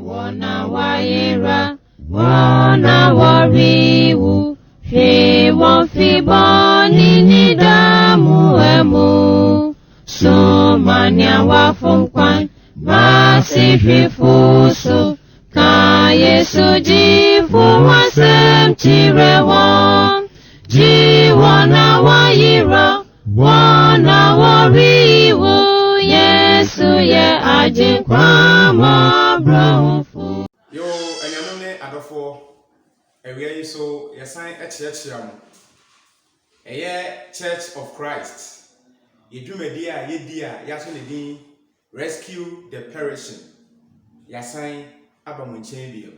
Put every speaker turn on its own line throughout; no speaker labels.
wana waira, wana wariwu, fi won fi boni ni damu emu. So mania wa funkwan, basi fi fuso, ka Yesu jifu wasem chirewa. Ji wana waira, wana wariwu, Yesu ye ajin kwa mabrofu.
Yo, enyamune adofo, ewe so yesan echiachiam. Eye Church of Christ. Yedumedi a yedi a yaso ne din Rescue the Perishing. Yasan abamu nchen bio.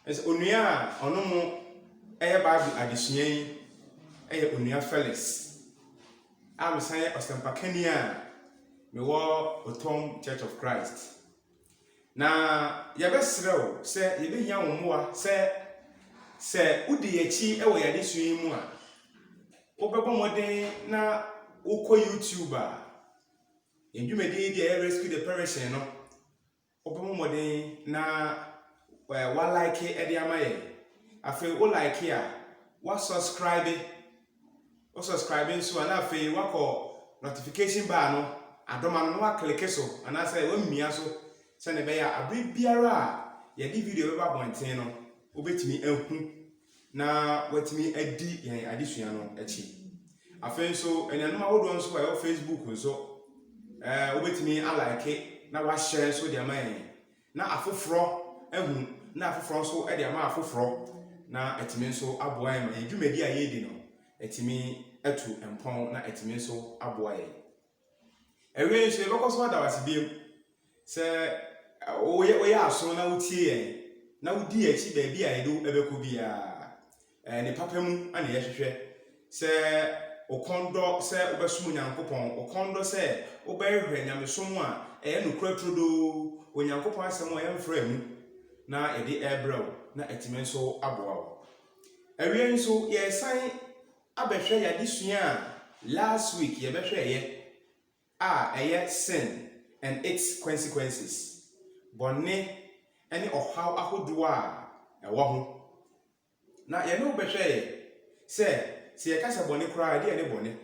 Es onua onomo eye Bible adesua yi eye onua Felix. A mesan osempakani a me wo Otom Church of Christ. Na yabesrew se yebehia womoa se udi echi ewo yadesu yi mu a obebo moden na ukọ YouTube a endwumedi dey Rescue the Perishing no obebo moden na wa like e dey amaye afi o like a wa subscribe so na afi wa ko notification bar no adoma no wa click so ana say wa mmia so se ne be ya abri biara ya di video be ba bonten no obetimi ehu na watimi adi yan adesua no echi afen so enanum awodo nso wa Facebook nso obetimi alike na wa share so de amaye na afoforo ehu na afoforo so e de ama afoforo na etimi nso aboa ma edwumedi a yedi no etimi etu empon na etimi nso aboa ye ewe nso bekoso da wasibiem se oye aso na wutie ye na wudi echi ba bia yedo ebeko bia ne papam ana yehwehwe se okondo se obesum nyankopon okondo se obehwe nyamesom a eye nokura trodo onyankopon asem o yemfra mu na ede ebrew na etime nso aboa ewie nso yesan abehwe yadesua last week yebehwe ye eye sin and its consequences bonne any ohaw ahodo a ewo ho na ye no behwe se ye kasa bonne kura de ne bonne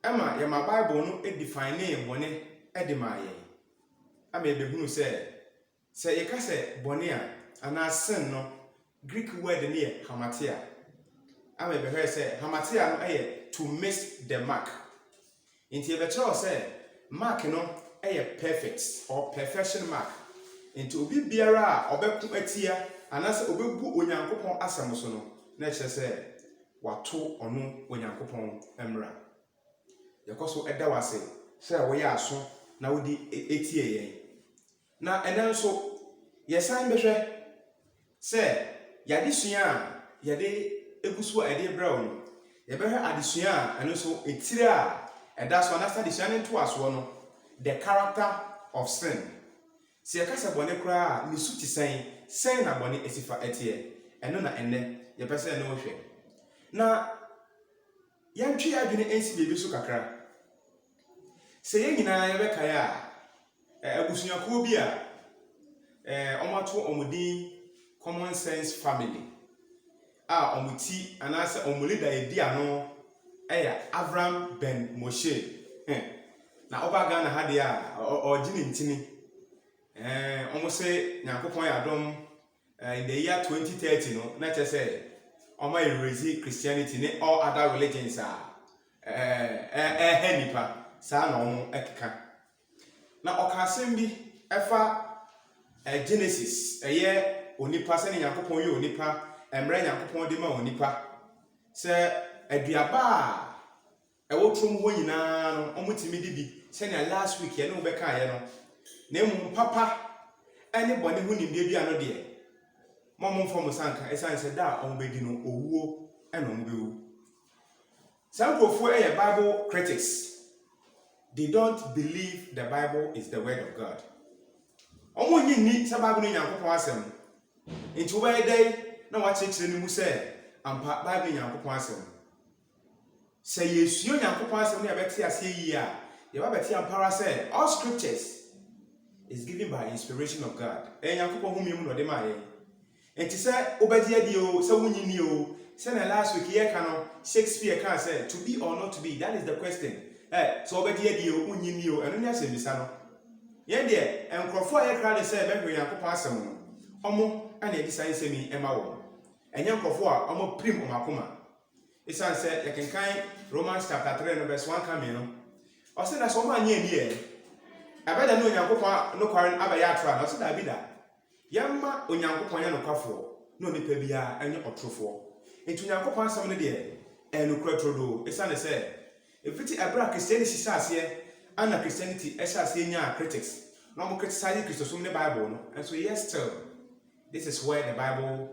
ema ye ma Bible no define bonne de ma ye ama ye behunu se ye kasa bonne a ana sin no Greek word ne ye hamatia ama ye behwe se hamatia no to miss the mark inti ye betro se mark no perfect or perfection mark into obi biara a obeku atia anase obebu onyankopon asem so no na kyese wato ono onyankopon emra yakoso eda wase se wo ya aso na wodi etie yen na enenso yesan behwe se yadesua yade egusu ede bra no yebehwe adesua enenso etire a eda so na sadesua ne to aso no the character of sin. Si yakasa bone kura ni suti sen na bone esifa etie eno na enne ye pese na ohwe na yantwe adwene ensi bebi so kakra se ye nyina ye beka ya abusunyako bi a omato omudin common sense family omuti anase omulida edi ano Abraham Ben Moshe na obaga na hade a ogini ntini omose nyankopon ya dom in the year 2030 no na chese oma erase Christianity ne all other religions nipa sa na omo ekeka na okasem bi efa Genesis onipa se nyankopon ye onipa emre nyankopon de ma onipa se aduaba ewotrom ho nyina no omutimi dibi se na last week ye no beka ye no na emu papa ene bone hu nimde bia no de momom fom sanka esan se da ombedi no owuo eno mbewu sankrofo Bible critics. They don't believe the Bible is the word of God. Omo nyini se Bible no nyankopon asem nti wo be dey na wa chekire ni mu se ampa Bible nyankopon asem se yesuo nyankopon asem na yabeti ase yi a ye ba beti ampara se all scriptures is given by inspiration of God. Nyankopɔn hu miemu no de ma yɛn. Enti sɛ obedi adi o, sɛ wunyini o, sɛ na last week yɛ ka no Shakespeare can say to be or not to be, that is the question. So obedi adi o, wunyini o, ɛno ne asɛmbisa no. Yɛn deɛ nkurɔfoɔ a yɛkra de sɛ bɛhwɛ Nyankopɔn asɛm no, ɔmo ana edi saa nsɛm yi ɛma wɔn. Ɛnyɛ nkurɔfoɔ a ɔmo prim ɔmo akoma. Esan sɛ yɛkenkan Romans chapter 3 no verse 1 ka me no. Ɔsɛ na sɛ ɔmo anyɛ ani ɛ. Abɛda no Onyankopɔn no kware abɛyɛ atra na ɔsɛ da bi da. Yɛmma Onyankopɔn yɛ nokwafoɔ na onipa biara ɛnyɛ ɔtorofoɔ. Enti Onyankopɔn asɛm no deɛ ɛnokura trodo. Esan sɛ efiti abra Christianity hyɛ aseɛ ana Christianity ɛhyɛ aseɛ nya critics. Na ɔmo criticize Christosum ne Bible no. And so yes still this is where the Bible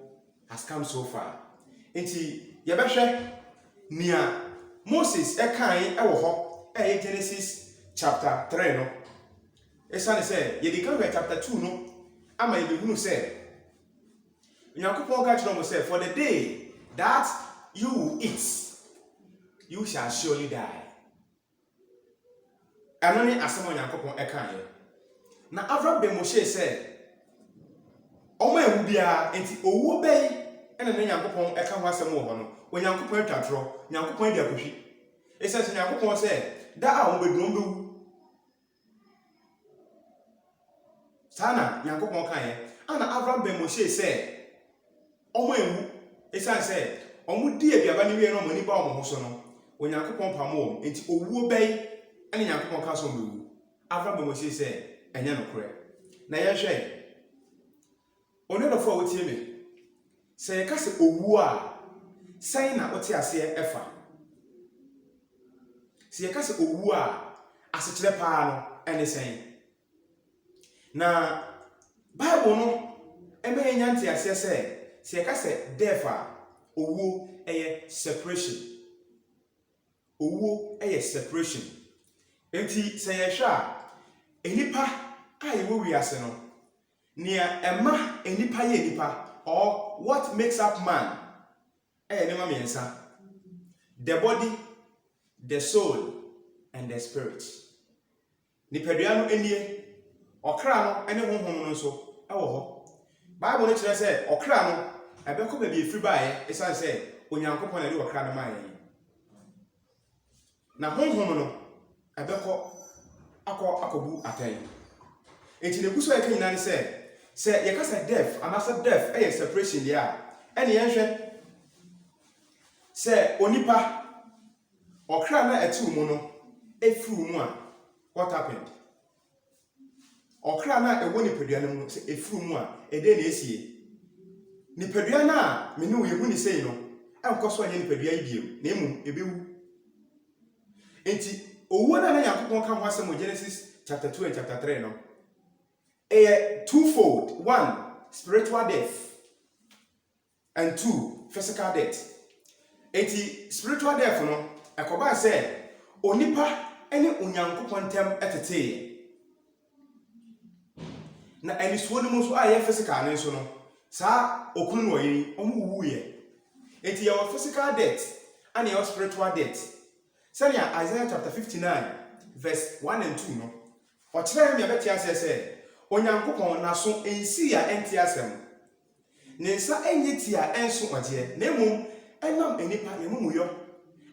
has come so far. Enti yɛbɛhwɛ nia Moses ɛkan ɛwɔ hɔ ɛyɛ Genesis chapter 3 no. Esan sɛ yɛdi kan hwɛ chapter 2 no ama yɛbɛhunu sɛ Nyankopɔn ka kyerɛ mo sɛ for the day that you will eat you shall surely die. Ɛno ne asɛm a Nyankopɔn ɛkan yɛ. Na Abraham bɛ Moshe sɛ ɔmo ewu bia enti owuo bɛyi ɛna ne Nyankopɔn ɛka ho asɛm wɔ hɔ no. Onyankopɔn atwatro, Nyankopɔn di akɔhwi. Ɛsɛ sɛ Nyankopɔn sɛ da a ɔmo bɛdum bɛwu. Sana Nyankopɔn kan yɛ. Ana Abraham bɛ Moshe sɛ ɔmo ewu. Ɛsan sɛ ɔmo di aduaba ne wie no ɔmo ni ba ɔmo ho so no. Onyankopɔn pam wɔm enti owuo bɛyi ɛne Nyankopɔn ka so ɔmo ewu. Abraham bɛ Moshe sɛ ɛnyɛ nokorɛ. Na yɛhwɛ onodɔfo a wotie me. Sɛ yɛka sɛ owuo a sɛn na wote aseɛ ɛfa. Sɛ yɛka sɛ owuo a asekyerɛ paa no ɛne sɛn. Na Bible no ɛmɛ yɛ nya nte aseɛ sɛ yɛka sɛ death a owuo ɛyɛ separation. Owuo ɛyɛ separation. Enti sɛ yɛhwɛ a enipa a yɛwɔ wiase no nea ɛma enipa yɛ enipa or what makes up man ɛyɛ nneɛma mmiɛnsa. The body, the soul, and the spirit. Nipadua no enie, ɔkra no ɛne honhom no nso ɛwɔ hɔ. Bible no kyerɛ sɛ ɔkra no ɛbɛkɔ baabi efiri baeɛ ɛsan sɛ Onyankopɔn na de ɔkra no maa yɛn. Na honhom no ɛbɛkɔ akɔbu atɛn. Enti ne kuso ɛka nyina ne sɛ yɛka sɛ death anasa death ɛyɛ separation deɛ a ɛne yɛnhwɛ sɛ onipa ɔkra na ɛte mu no efiri mu a what happened? Ɔkra na ɛwɔ nipadua no mu sɛ efiri mu a ɛdɛ na esie. Nipadua na me ne wo yehu ne sei no ɛnkɔ so anya nipadua yi biem na emu ebewu. Enti owuo na Nyankopɔn ka ho asɛm wɔ Genesis chapter 2 and chapter 3 no a twofold. One, spiritual death, and two, physical death. Enti spiritual death no ekoba sɛ onipa ɛne Onyankopɔn ntam ɛtete. Na anisuo no mu so ayɛ physical ne so no saa okunu no yiri ɔmo wuwu yɛ. Enti yɛwɔ physical death and yɛwɔ spiritual death. Sɛnea Isaiah chapter 59 verse 1 and 2 no ɔkyerɛ me abɛte asɛ sɛ Onyankopɔn naso ensi a enti asɛm. Ne nsa enye ti a enso ɔgye. Na emom enam enipa yemumuyɔ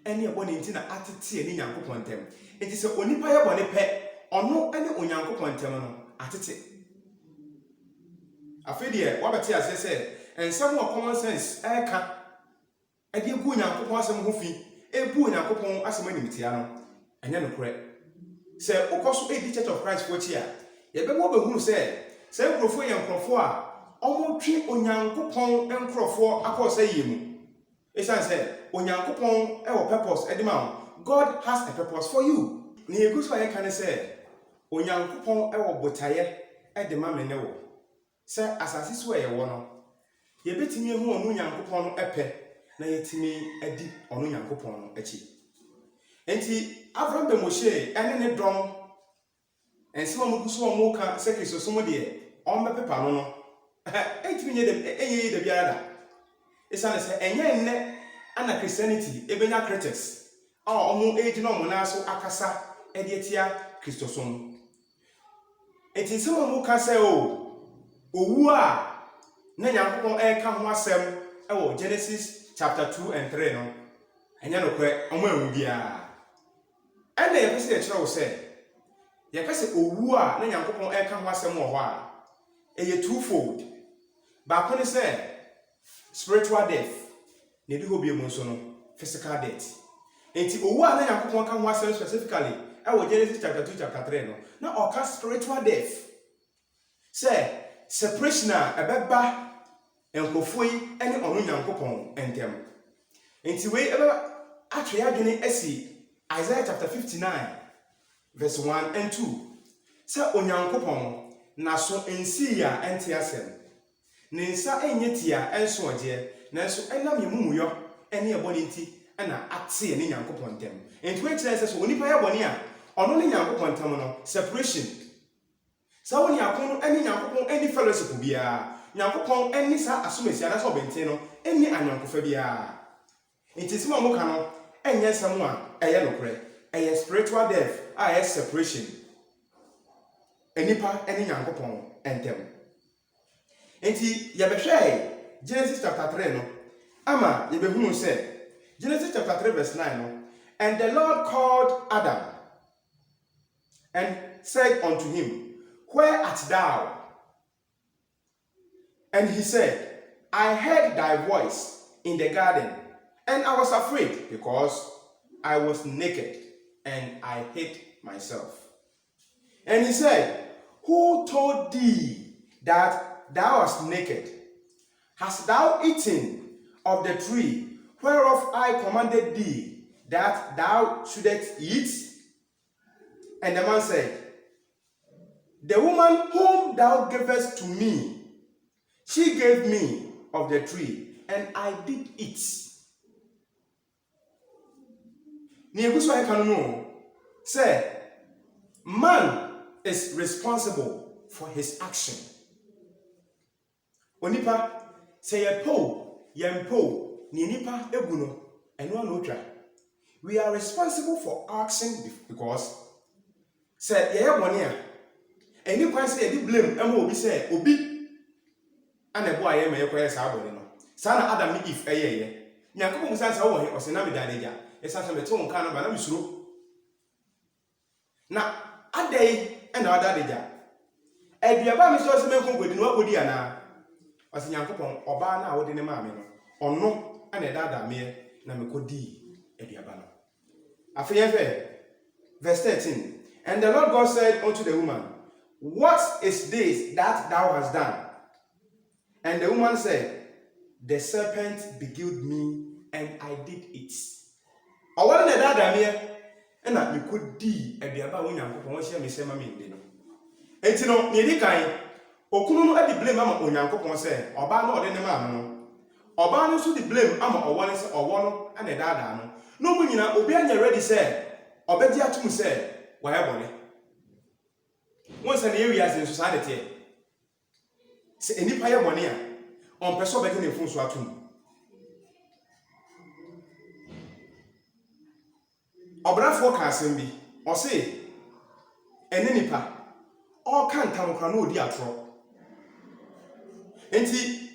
ene ɛbɔ ne nti na atete ani Nyankopɔn ntam. Enti sɛ onipa yɛ bɔ ne pɛ ɔno ene Onyankopɔn ntam no atete. Afei deɛ wabɛte asɛ sɛ ensɛm wɔ common sense ɛka ɛde egu Nyankopɔn asɛm ho fi ebu Nyankopɔn asɛm animtia no ɛnyɛ nokorɛ. Sɛ wokɔ so edi Church of Christ fo chi a yɛbɛbɔ bɛhunu sɛ nkurɔfoɔ yɛ nkurɔfoɔ a ɔmo twe Onyankopɔn nkurɔfoɔ akɔ sɛ yie mu. Esan sɛ Onyankopɔn ɛwɔ purpose ɛde ma wo. God has a purpose for you. Ne yegu so ayɛ kan sɛ Onyankopɔn ɛwɔ botaeɛ ɛde ma me ne wo. Sɛ asase so ɛyɛ wɔ no yɛbɛtumi ehu ɔno Nyankopɔn no ɛpɛ na yɛtumi adi ɔno Nyankopɔn no akyi. Enti Abraham bɛ Moshe ɛne ne dɔm ensema ɔmo so ɔmo ka sɛ Kristosom deɛ ɔmo bɛpepa no no ɛtumi nye dem ɛnyɛ da biara da. Esan sɛ ɛnyɛ nnɛ ana Christianity ebenya critics a ɔmo egyina ɔmo na so akasa ɛde atia Kristosom. enti sɛ mo ka sɛ owu a na Nyankopɔn ɛka ho asɛm ɛwɔ Genesis chapter 2 and 3 no ɛnyɛ no kɔ ɔmo awu bia ɛna yɛpɛ sɛ yɛkyerɛ wo sɛ yɛka sɛ owu a na Nyankopɔn ɛka ho asɛm wɔ hɔ a ɛyɛ twofold. Baako ne sɛ spiritual death na ɛdi hɔ bia mu nso no physical death. Enti owu a na Nyankopɔn ka ho asɛm specifically ɛwɔ Genesis chapter 2 chapter 3 no na ɔka spiritual death sɛ separation a ɛbɛba nkurɔfoɔ yi ne ɔno Nyankopɔn ntɛm. Enti wei ɛbɛba atwe adwene asi Isaiah chapter 59 verse 1 and 2 sɛ Onyankopɔn naso nsii a ɛnte asɛm ne nsa ɛnyɛ ti a ɛnso ɔgyeɛ nanso ɛnam yɛ mumuyɔ ɛne ɛbɔne nti ɛna ate ne Nyankopɔn ntɛm. Enti wei kyerɛ sɛ so onipa yɛ bɔne a ɔno ne Nyankopɔn ntɛm no separation. Sɛ wo ne akono ɛne Nyankopɔn ɛne fellowship biara Nyankopɔn ɛne saa asomasi anasɛ ɔbɛnten no ɛne anyankofa biara. Enti sɛ mo ka no ɛnyɛ nsɛm a ɛyɛ nokorɛ ɛyɛ spiritual death a ɛyɛ separation enipa ɛne Nyankopɔn ntɛm. Enti yɛbɛhwɛ Genesis chapter 3 no ama yɛbɛhunu sɛ Genesis chapter 3 verse 9 no, and the Lord called Adam and said unto him, where art thou? And he said, I heard thy voice in the garden, and I was afraid because I was naked and I hid myself. And he said, who told thee that thou wast naked? Hast thou eaten of the tree whereof I commanded thee that thou shouldest eat? And the man said, the woman whom thou gavest to me, she gave me of the tree, and I did eat. Say, man is responsible for his action. Onipa say yempo ni nipa eguno eno anotwa. We are responsible for action because say ye bone a eni kwan say ye blame ema obi say obi anebo aye me yekoye sa bone no. Sa na Adam ni Eve eyeye. Nyankopon musa sa wo he o se na me dadeja. Esa se me to nka no ba na misuro. Na adai ena dadeja. Eduaba mi so se me konkodi no akodi ana. Ose Nyankopon oba na wode ne maame no. Ono ana dada me na me kodi eduaba no. Afeyefe verse 13. And the Lord God said unto the woman, what is this that thou hast done? And the woman said, the serpent beguiled me and I did it. I want to dada me and na me kodi eduaba wo Nyankopon wo hye me sema me ndi no. Enti no ne di kan okunu no adi blame ama Onyankopon say oba na ode ne maame no. Oba no so di blame ama owo ne say owo no ana dada no. No mu nyina obi anya ready say obedi atum say why bone. Won say na ye wiase nso sa de te. Se enipa ye bone a on person obedi na fun so atum. Obrafo ka asem bi o say ene nipa o kan tankwa na odi atro. Enti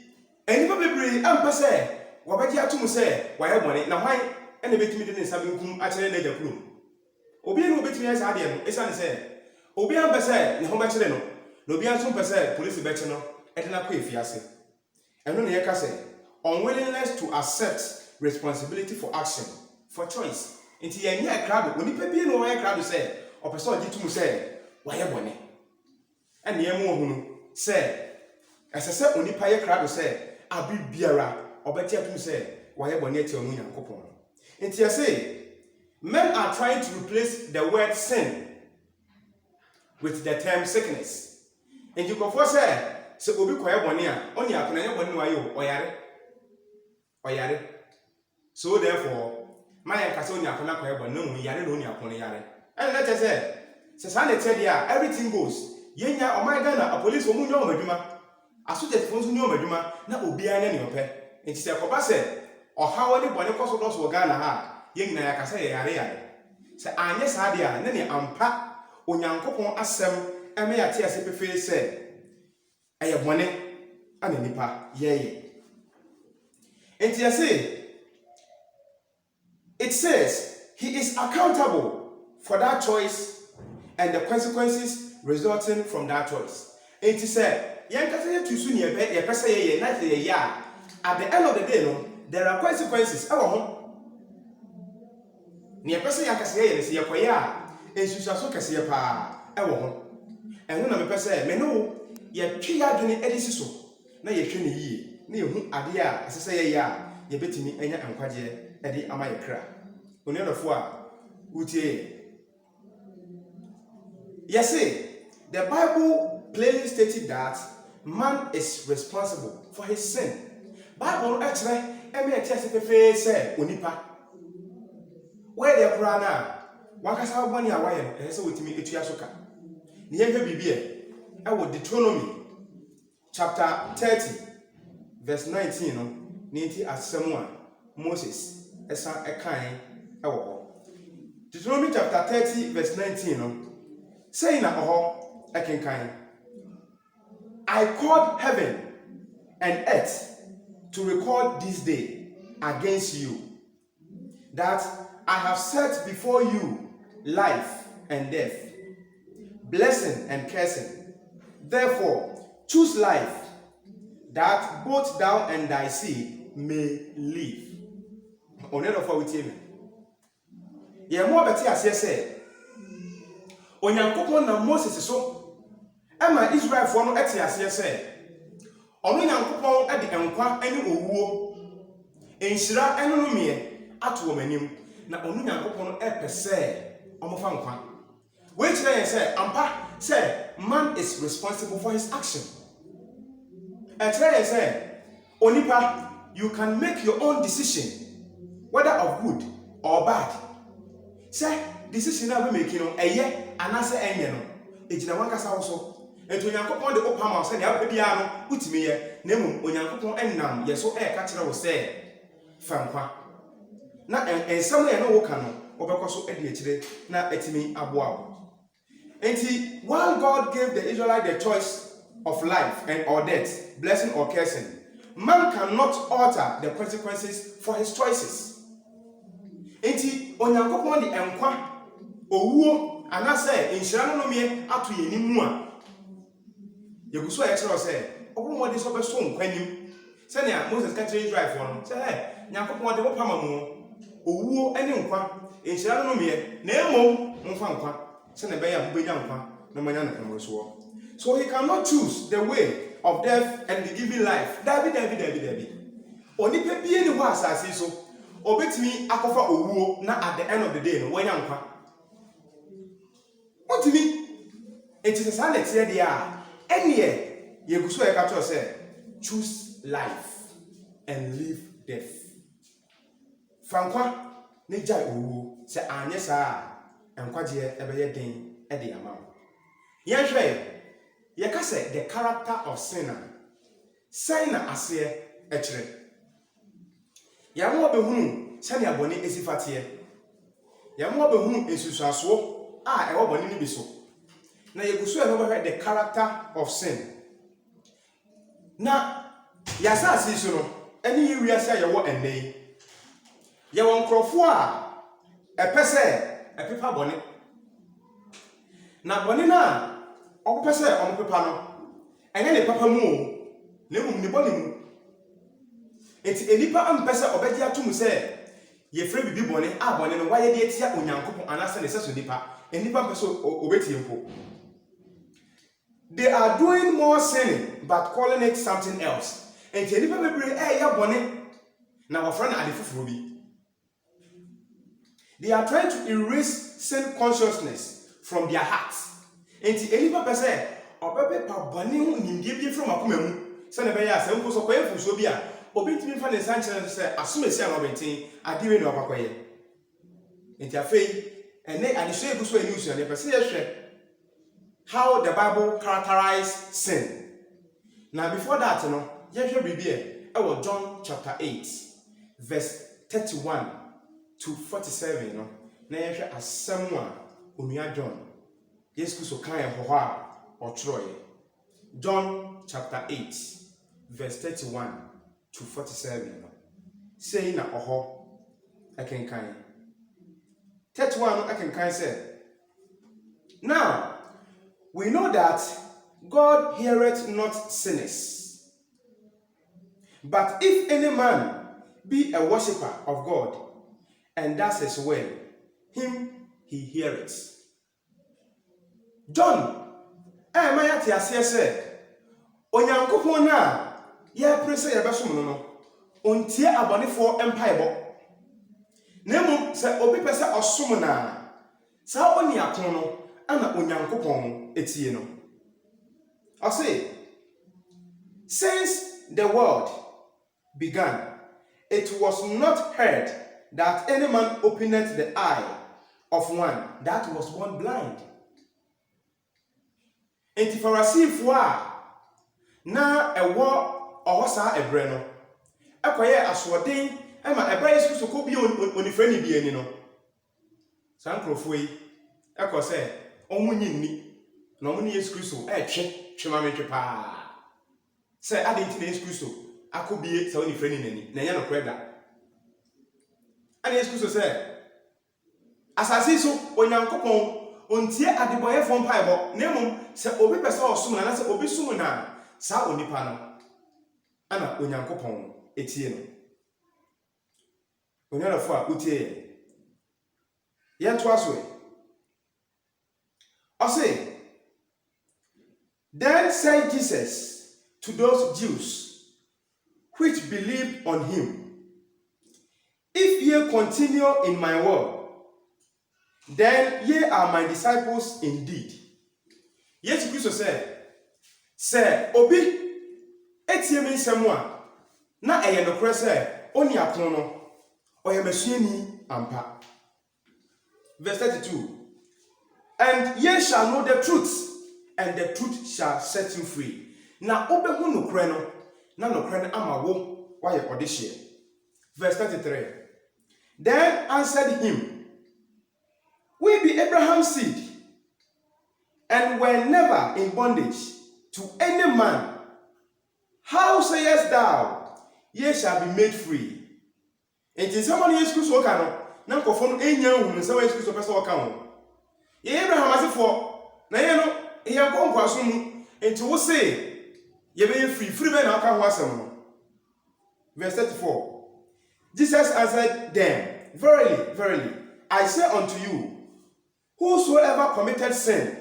enipa bebre ampa say wobedi atum say why bone na hwan ene betimi de ne nsa benkum a kire na jakulum. Obi no betimi ya sa de no esane say obi ampa say ne ho be kire no na obi anso mpa say police be kire no e de na kwa efiase. Eno ne ye ka say unwillingness to accept responsibility for action, for choice. Inti ye nya krado onipa bi no ye krado say opese ogitum say why bone. Ene ye mu ohunu say esese onipa ye krado say abi biara obeti atum say why bone ati onu Nyankopon. Inti ye say men are trying to replace the word sin with the term sickness. And you go for say obi koye bone a oni akona ye bone no ayo oyare. So therefore my kase oni akona koye bone no yare no oni akona yare. And let us say sa na tell dia everything goes. Yenya o my Ghana a police omu nyo madwuma. Aso just fonso nyo madwuma na obi anya ne ope. Enti se koba say ohawo ni bone koso do so Ghana ha. Yengina yakasa yare. Se anye sa de a ne ampa Onyankopon asem ɛmɛ yɛate ase pefee sɛ ɛyɛ bɔne ana nipa yɛyɛ. Enti yɛse it says he is accountable for that choice and the consequences resulting from that choice. Enti sɛ yɛnkasa yɛtu so ne yɛpɛ sɛ yɛyɛ na yɛyɛ a at the end of the day no there are consequences ɛwɔ ho. Ne yɛpɛ sɛ yɛakasa yɛyɛ ne sɛ yɛkɔyɛ a nsusuaso kɛseɛ paa ɛwɔ ho. Ɛno na mepɛ sɛ me no yɛtwe yɛadwene adi si so na yɛhwɛ ne yie na yɛhu adeɛ a ɛsɛ sɛ yɛyɛ a yɛbɛtumi anya nkwagyeɛ ɛde ama yɛ kra. Onuadɔfo a wotie yɛse the Bible plainly stated that man is responsible for his sin. Bible ɛkyerɛ ɛmɛ yɛte ase pefee sɛ onipa wɔyɛ deɛ koraa no a wankasa wobɔne a wayɛ no ɛsɛ sɛ wɔtumi atua so ka. Ne yɛhwɛ biribi ɛwɔ Deuteronomy chapter 30 verse 19 no ne nti asɛm a Moses ɛsa ɛkae ɛwɔ hɔ. Deuteronomy chapter 30 verse 19 no saying na ɔhɔ ɛkenkan I called heaven and earth to record this day against you that I have set before you life and death, blessing and cursing. Therefore, choose life, that both thou and thy seed may live. Onuadɔfo with you. Ye mo beti aseɛ sɛ Onyankopɔn na Moses so ɛma Israelfoɔ no ɛte aseɛ sɛ ɔno Nyankopɔn ɛde nkwa ɛne owuo enhyira ɛne no mie ato wɔn anim na ɔno Nyankopɔn no ɛpɛ sɛ ɔmofa nkwa. Wei kyerɛ yɛn sɛ ampa sɛ man is responsible for his action. Ɛkyerɛ yɛn sɛ onipa you can make your own decision whether of good or bad. Sɛ decision na we make no ɛyɛ anase ɛnyɛ no egyina wankasa wo so. Ento Onyankopɔn de opam wo sɛ ne apɛ bia no utimi yɛ na mmom Onyankopɔn ɛnam yɛ so ɛka kyerɛ wo sɛ fa nkwa. Na ensɛm yɛ no wo ka no wobɛkɔ so ɛde akyire na atimi aboa wo. Enti while God gave the Israelites the choice of life and or death, blessing or cursing, man cannot alter the consequences for his choices. Enti Onyankopɔn de nkwa owuo anase enhyira no mie ato yɛ nimu a yeguso a yɛkyerɛ sɛ ɔbɔ mɔde so bɛso nkwa nim sɛnea Moses ka kyerɛ Israelfoɔ no sɛ Nyankopɔn de wopama mu owuo ɛne nkwa enhyira no mie na emo mfa nkwa sɛnea bɛyɛ abobenya nkwa na manya no kamro so. So he cannot choose the way of death and be given life. Dabi. Onipa bie ni hɔ asase so obetimi akɔfa owuo na at the end of the day no wanya nkwa. Otimi etise sa na tie dia a ɛne yeguso e ka to sɛ choose life and live death. Fankwa ne jai owuo sɛ anye saa nkwagye ɛbɛyɛ den ɛde ama wo. Yɛhwɛ yɛka sɛ the character of sinner sɛn na aseɛ ɛkyerɛ. Yɛamo bɛhunu sɛnea bɔne esifateɛ. Yɛamo bɛhunu ensusuaso a ɛwɔ bɔne no bi so. Na yeguso ɛno bɛhwɛ the character of sin. Na yɛasase so no ɛne yi wiase a yɛwɔ ɛnnɛ yi. Yɛwɔ nkrɔfo a ɛpɛ sɛ ɛpepa bɔne. Na bɔne na ɔpɛ sɛ ɔmopepa no ɛnyɛ ne papa mu o na mmom ne bɔne mu. Enti enipa ampɛ sɛ ɔbɛgye atom sɛ yɛfrɛ bibi bɔne a bɔne no wayɛ de atia Onyankopɔn anase ne sɛ so nipa enipa mpɛ sɛ obetie mpo. They are doing more sinning but calling it something else. Enti enipa bebree ɛyɛ bɔne na wɔfrɛ no ade foforo bi. They are trying to erase sin consciousness from their hearts. Enti enipa pɛ sɛ ɔbɛpepa bɔne ho nimdie bi from akoma mu sɛ ne bɛyɛ asɛm ko so kɔyɛ fuso bi a obintimi fa ne sankyerɛ sɛ asomesi a ɔbɛnten adewe na ɔbakɔyɛ. Enti afei ene adeso egu so ani usua ne pɛ sɛ yɛhwɛ how the Bible characterize sin. Now before that no yɛhwɛ biribi ɛwɔ John chapter 8 verse 31 to 47 no na yɛhwɛ asɛm a onua John Yesu so kan hɔ a Otroye. John chapter 8, verse 31 to 47. Saying na oho akenkan. 31 akenkan said, now we know that God heareth not sinners. But if any man be a worshipper of God, and does his will, him he heareth. John, maya ti ase se, onyankopon na ye prese ye besom no, ontie abonefo empaibo. Na mu se obi pese osom na, sa oni akon no, ana onyankopon etie no. I say, since the world began, it was not heard that any man opened the eye of one that was born blind. Enti Pharisee na ewo ohosa ebre no ekoye asoden ema ebra Yesu Kristo ko bi onifrani bi ani no sankrofo yi eko se omunyi nni na omuni Yesu Kristo twema metwe pa se adenti na Yesu Kristo akobie se onifrani nani na nya no kreda ani Yesu Kristo se asase so onyankopon ontie adeboyefo mpaibo na emom se obi pese osum na se obi sum na sa onipa no ana onyankopon etie no onyarafo a utie ye to aso I say, then said Jesus to those Jews which believed on him, if ye continue in my word, then ye are my disciples indeed. Yes, Christ said, say, obi, etie me semwa, na eye no kre se, oni akon no, oye mesuani ampa. Verse 32, and ye shall know the truth, and the truth shall set you free. Na obehu no kre no, na no kre no ama wo, wa ye odehye. Verse 33, then answered him, we be Abraham's seed, and were never in bondage to any man. How sayest thou, ye shall be made free? And in someone Yesu Kristo ka no, na nkofo no enya hu nsa wa Yesu Kristo pese o ka ho. Ye Abraham asefo, na ye no, ye nkwaso mu, enti wo say, ye be free be na aka ho asem no. Verse 34, Jesus answered them, verily, verily, I say unto you, whosoever committed sin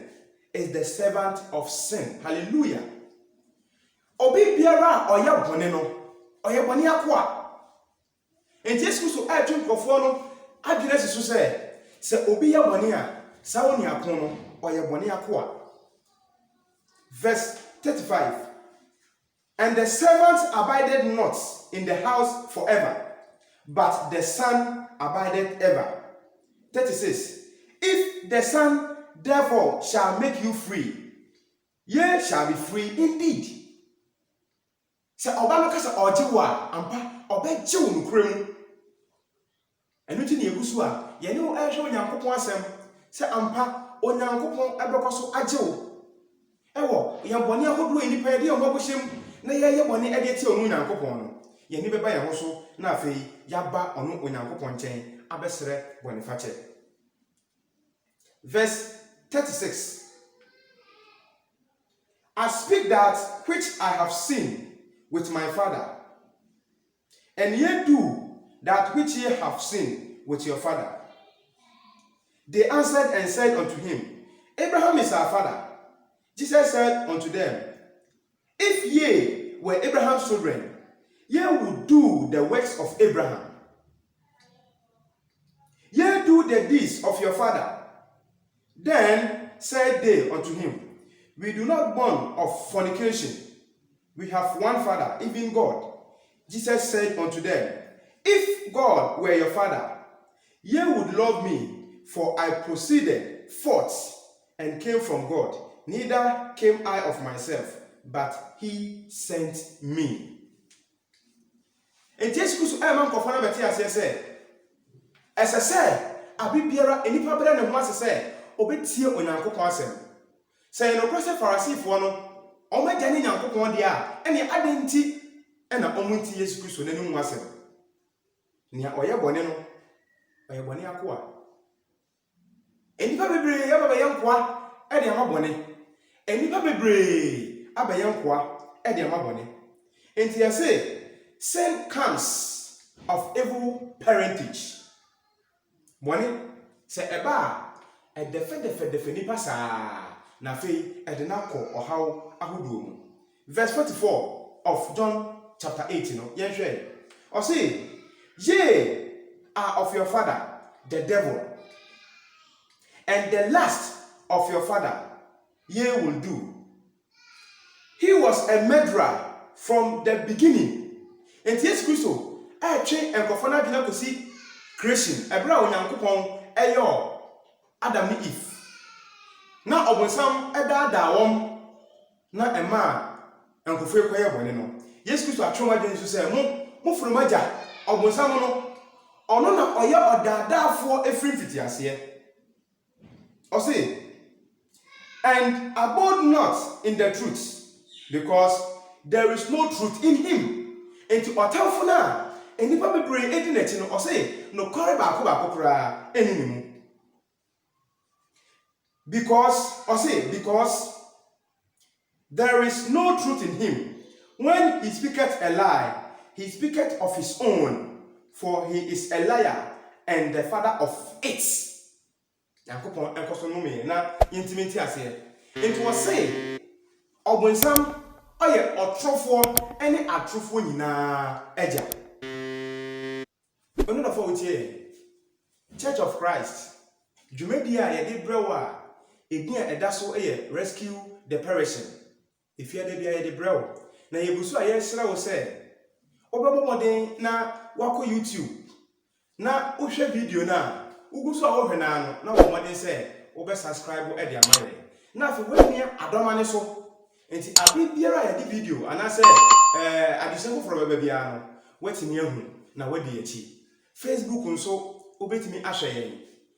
is the servant of sin. Hallelujah. Obi biara oya bone no, oya bone akoa. Enti Yesu so a twinkrofo no adwene siso se obi ya bone a sa woni akon no oya bone akoa. Verse 35, and the servant abided not in the house forever, but the Son abided ever. 36, if the Son therefore shall make you free, ye shall be free indeed. Se oba no kasa ojewa ampa obeje wo nukrem. Enu ti ne egusu a ye ne wo ehwe onyankopon asem se ampa onyankopon ebekoso ajewo. Ewo ye bone ahodo enipa ye de omobohyem na ye bone ede tie onu onyankopon no. Ye ni beba ye ho so na afei yaba onu onyankopon chen abesere bone fache. Verse 36, I speak that which I have seen with my Father, and ye do that which ye have seen with your father. They answered and said unto him, Abraham is our father. Jesus said unto them, if ye were Abraham's children, ye would do the works of Abraham. Ye do the deeds of your father. Then said they unto him, we do not born of fornication. We have one Father, even God. Jesus said unto them, if God were your Father, ye would love me, for I proceeded forth and came from God. Neither came I of myself, but he sent me. And Jesus Christ, I am confirmed that he said, as I said, Abi biara enipa bere ne ho asese obetie onyankopon asem Say no kwese Pharisee no omagya ne Nyankopɔn de a ene adenti ena omunti Yesu Kristo n'anum asem. Nia oye bɔne no oye bɔne akoa. Enipa bebree aba be yankoa e de ama bɔne. Enipa bebree aba yankoa e de ama bɔne. Enti I say sin comes of evil parentage. Bɔne se eba a defe nipa saa na fei e de na kɔ ɔhaw ahodoɔ mu. Verse 44 of John chapter 8 no yenhwɛ. Or say, ye are of your father the devil, and the lust of your father ye will do. He was a murderer from the beginning. And yes, Christo, I train and Kofana Dina Kosi creation, a brown Yankupon, Ayo, Adam Eve. Now, Obonsam, Eda Dawom, not a man, and Kofi Koya Bonino. Yes, Christo, I train my to say, Mo from Maja, Obonsamono, or no, or ya or da for a free fitias here. Or say, and abode not in the truth, because there is no truth in him. And to Otafuna, and if I be bring it or say, no correba anymore. Because there is no truth in him. When he speaketh a lie, he speaketh of his own, for he is a liar and the father of it. Yankopon enkosonomi na intimate ase. It was say, Obonsam oye otrofo ene atrofo nyina eja. Ono na fo wutie Church of Christ. Dwumedia ye de brewa edin a eda so rescue the perishing. Ifia de bia ye de brew. Na yebusu a ye sra wo se obebo moden na wako YouTube. Na uhwe video na ugusu a wo hwe na no na wo moden se wo be subscribe e de amare. Na afi we adoma ne so. Enti abi biara ya di video anase adisefo for baba bia no watimi ahu na wadi achi. Facebook nso obetimi ahwe yen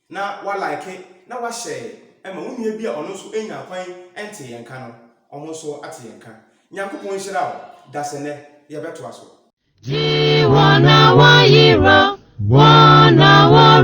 na wa like na wa share e ma wunua bia ono so enya kwan ente yen ka no omo so ate yen ka. Nyankopon hira wo dasene ye beto aso.
Jiwana wa yira wana wa